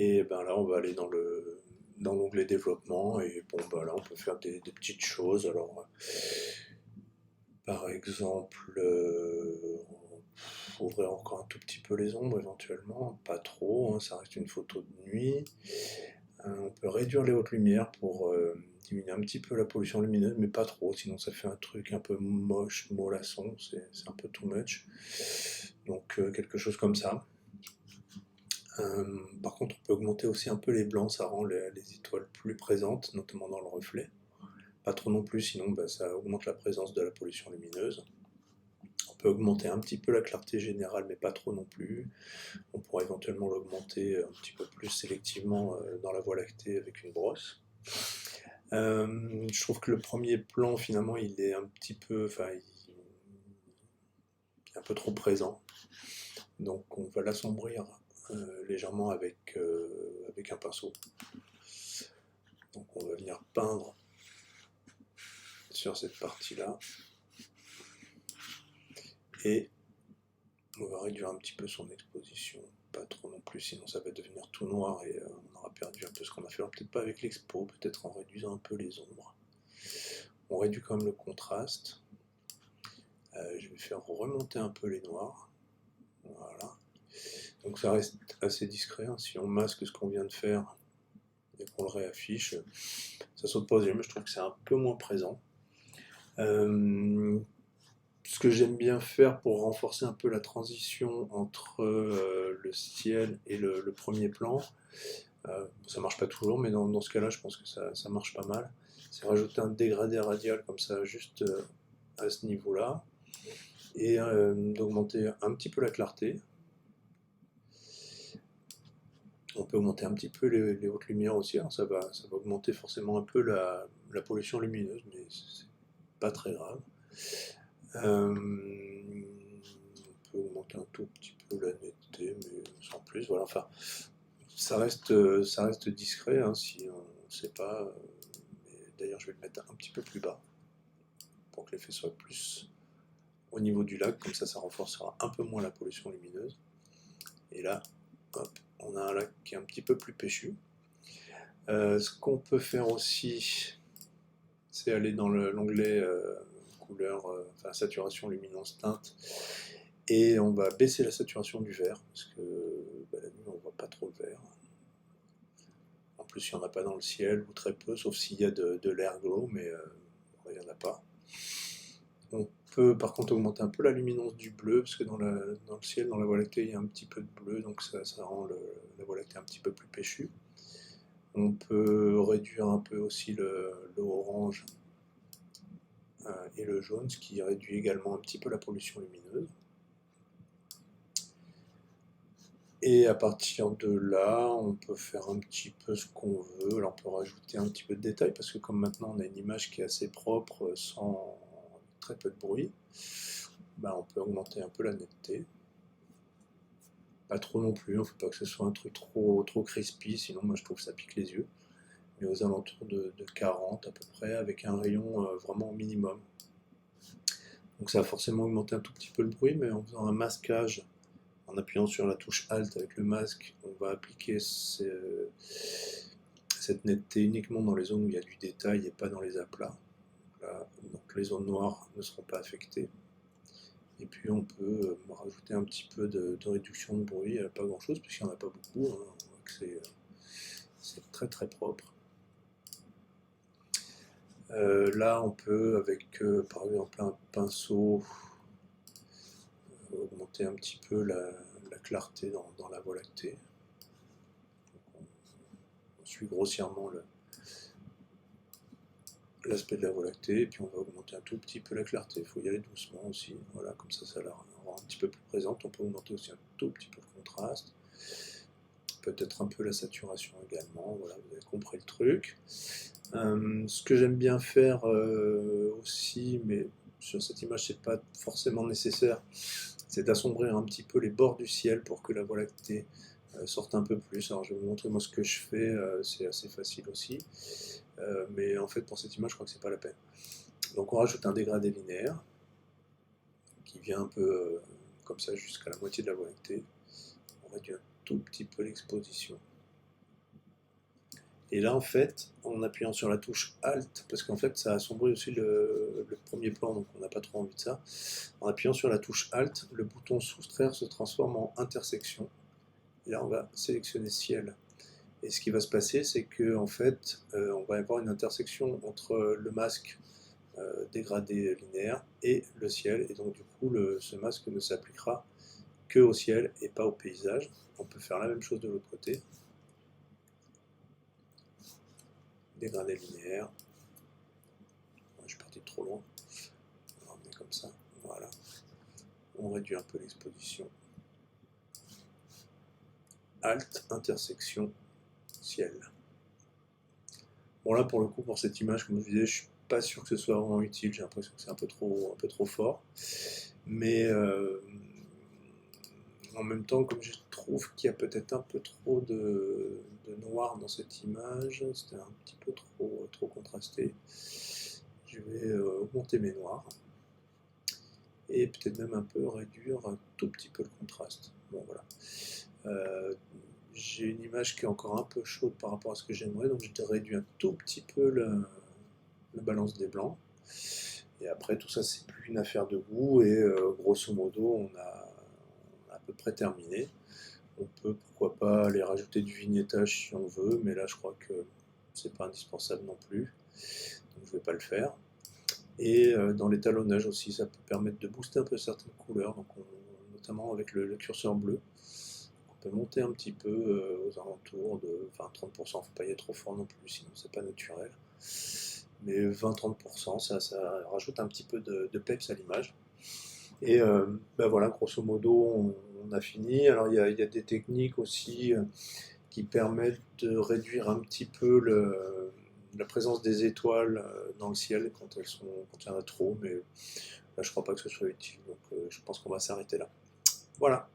Et ben là, on va aller dans l'onglet développement et bon, ben là, on peut faire des petites choses. Alors, par exemple, ouvrir encore un tout petit peu les ombres éventuellement, pas trop, hein, ça reste une photo de nuit. On peut réduire les hautes lumières pour diminuer un petit peu la pollution lumineuse, mais pas trop, sinon ça fait un truc un peu moche, mollasson, c'est un peu too much. Donc quelque chose comme ça. Par contre, on peut augmenter aussi un peu les blancs, ça rend les étoiles plus présentes, notamment dans le reflet. Pas trop non plus, sinon bah, ça augmente la présence de la pollution lumineuse. On peut augmenter un petit peu la clarté générale, mais pas trop non plus. On pourrait éventuellement l'augmenter un petit peu plus sélectivement dans la Voie lactée avec une brosse. Je trouve que le premier plan, finalement, il est un petit peu, enfin, il est un peu trop présent. Donc, on va l'assombrir légèrement avec un pinceau. Donc, on va venir peindre sur cette partie-là. Et on va réduire un petit peu son exposition. Pas trop non plus, sinon ça va devenir tout noir et on aura perdu un peu ce qu'on a fait. Alors, peut-être pas avec l'expo, peut-être en réduisant un peu les ombres. On réduit quand même le contraste. Je vais faire remonter un peu les noirs. Voilà. Donc ça reste assez discret, hein. Si on masque ce qu'on vient de faire et qu'on le réaffiche, ça saute pas aux yeux, mais je trouve que c'est un peu moins présent. Ce que j'aime bien faire pour renforcer un peu la transition entre le ciel et le premier plan, ça marche pas toujours, mais dans ce cas-là, je pense que ça marche pas mal. C'est rajouter un dégradé radial comme ça, juste à ce niveau-là, et d'augmenter un petit peu la clarté. On peut augmenter un petit peu les hautes lumières aussi, alors ça va augmenter forcément un peu la pollution lumineuse, mais c'est pas très grave. On peut augmenter un tout petit peu la netteté, mais sans plus. Voilà, enfin, ça reste discret hein, si on ne sait pas. D'ailleurs, je vais le mettre un petit peu plus bas pour que l'effet soit plus au niveau du lac, comme ça renforcera un peu moins la pollution lumineuse. Et là, hop, on a un lac qui est un petit peu plus péchu. Ce qu'on peut faire aussi, c'est aller dans l'onglet couleur, enfin saturation, luminance, teinte, et on va baisser la saturation du vert, parce que bah, la nuit on voit pas trop le vert. En plus il n'y en a pas dans le ciel, ou très peu, sauf s'il y a de l'air glow, mais il n'y en a pas. On peut par contre augmenter un peu la luminance du bleu, parce que dans le ciel, dans la Voie lactée, il y a un petit peu de bleu, donc ça rend la Voie lactée un petit peu plus péchue. On peut réduire un peu aussi le orange et le jaune, ce qui réduit également un petit peu la pollution lumineuse. Et à partir de là, on peut faire un petit peu ce qu'on veut. Alors on peut rajouter un petit peu de détails, parce que comme maintenant on a une image qui est assez propre, sans très peu de bruit, ben, on peut augmenter un peu la netteté. Pas trop non plus, il ne faut pas que ce soit un truc trop crispy, sinon moi je trouve que ça pique les yeux. Mais aux alentours de 40 à peu près, avec un rayon vraiment au minimum. Donc ça va forcément augmenter un tout petit peu le bruit, mais en faisant un masquage, en appuyant sur la touche Alt avec le masque, on va appliquer cette netteté uniquement dans les zones où il y a du détail et pas dans les aplats. Là, donc les zones noires ne seront pas affectées. Et puis on peut rajouter un petit peu de réduction de bruit, pas grand chose, puisqu'il n'y en a pas beaucoup, hein. On voit que c'est très très propre. Là on peut avec par exemple un pinceau augmenter un petit peu la clarté dans la Voie lactée. On suit grossièrement l'aspect de la Voie lactée, et puis on va augmenter un tout petit peu la clarté. Il faut y aller doucement aussi, voilà, comme ça la rend un petit peu plus présente. On peut augmenter aussi un tout petit peu le contraste, peut-être un peu la saturation également, voilà, vous avez compris le truc. Ce que j'aime bien faire aussi, mais sur cette image c'est pas forcément nécessaire, c'est d'assombrir un petit peu les bords du ciel pour que la Voie lactée sorte un peu plus. Alors je vais vous montrer moi ce que je fais, c'est assez facile aussi, mais en fait pour cette image je crois que c'est pas la peine. Donc on rajoute un dégradé linéaire qui vient un peu comme ça jusqu'à la moitié de la Voie lactée. On réduit un tout petit peu l'exposition. Et là, en fait, en appuyant sur la touche Alt, parce qu'en fait, ça assombrit aussi le premier plan, donc on n'a pas trop envie de ça. En appuyant sur la touche Alt, le bouton soustraire se transforme en intersection. Et là, on va sélectionner ciel. Et ce qui va se passer, c'est que en fait, on va avoir une intersection entre le masque dégradé linéaire et le ciel. Et donc, du coup, ce masque ne s'appliquera que au ciel et pas au paysage. On peut faire la même chose de l'autre côté. Dégradé linéaire. Je suis parti trop loin. On met comme ça. Voilà. On réduit un peu l'exposition. Alt, intersection, ciel. Bon là pour le coup pour cette image, comme je disais, je suis pas sûr que ce soit vraiment utile, j'ai l'impression que c'est un peu trop fort. Mais en même temps, comme je trouve qu'il y a peut-être un peu trop de noir dans cette image, c'était un petit peu trop contrasté, je vais augmenter mes noirs. Et peut-être même un peu réduire un tout petit peu le contraste. Bon voilà. J'ai une image qui est encore un peu chaude par rapport à ce que j'aimerais, donc je réduis un tout petit peu le balance des blancs. Et après, tout ça, c'est plus une affaire de goût, et grosso modo, on a à peu près terminé. On peut, pourquoi pas, aller rajouter du vignettage si on veut, mais là, je crois que c'est pas indispensable non plus, donc je vais pas le faire. Et dans l'étalonnage aussi, ça peut permettre de booster un peu certaines couleurs, donc notamment avec le curseur bleu. On peut monter un petit peu aux alentours de 20-30%, il ne faut pas y être trop fort non plus, sinon c'est pas naturel. Mais 20-30%, ça rajoute un petit peu de peps à l'image. Et ben voilà, grosso modo, on a fini. Alors il y a des techniques aussi qui permettent de réduire un petit peu la présence des étoiles dans le ciel quand il y en a trop, mais là je crois pas que ce soit utile, donc je pense qu'on va s'arrêter là. Voilà.